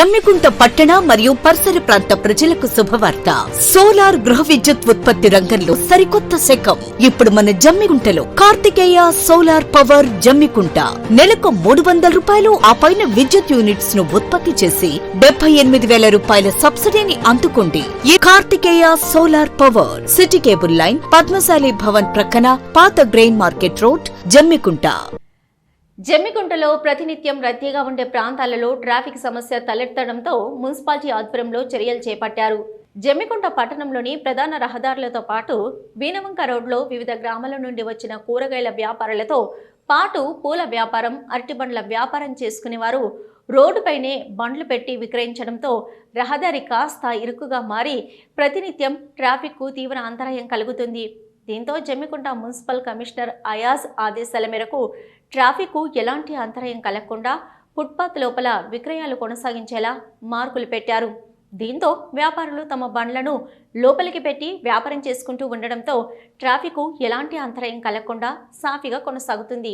జమ్మికుంట పట్టణ మరియు పరిసర ప్రాంత ప్రజలకు శుభవార్త. సోలార్ గృహ విద్యుత్ ఉత్పత్తి రంగంలో సరికొత్త శకం. ఇప్పుడు మన జమ్మికుంటలో కార్తికేయ సోలార్ పవర్ జమ్మికుంట నెలకు 300 రూపాయలు ఆ పైన విద్యుత్ యూనిట్స్ ను ఉత్పత్తి చేసి 78,000 రూపాయల సబ్సిడీని అందుకోండి. ఈ Karthikeya solar power city cable line, Padmashali Bhavan ప్రక్కన, పాత గ్రెయిన్ మార్కెట్ రోడ్, జమ్మికుంట. జమ్మికుంటలో ప్రతినిత్యం రద్దీగా ఉండే ప్రాంతాలలో ట్రాఫిక్ సమస్య తలెత్తడంతో మున్సిపాలిటీ ఆధ్వర్యంలో చర్యలు చేపట్టారు. జమ్మికుంట పట్టణంలోని ప్రధాన రహదారులతో పాటు వీనవంక రోడ్లో వివిధ గ్రామాల నుండి వచ్చిన కూరగాయల వ్యాపారులతో పాటు పూల వ్యాపారం, అరటిబండ్ల వ్యాపారం చేసుకునేవారు రోడ్డుపైనే బండ్లు పెట్టి విక్రయించడంతో రహదారి కాస్త ఇరుకుగా మారి ప్రతినిత్యం ట్రాఫిక్కు తీవ్ర అంతరాయం కలుగుతుంది. దీంతో జమ్మికుంట మున్సిపల్ కమిషనర్ అయాజ్ ఆదేశాల మేరకు ట్రాఫిక్కు ఎలాంటి అంతరాయం కలగకుండా ఫుట్పాత్ లోపల విక్రయాలు కొనసాగించేలా మార్కులు పెట్టారు. దీంతో వ్యాపారులు తమ బండ్లను లోపలికి పెట్టి వ్యాపారం చేసుకుంటూ ఉండడంతో ట్రాఫిక్కు ఎలాంటి అంతరాయం కలగకుండా సాఫీగా కొనసాగుతుంది.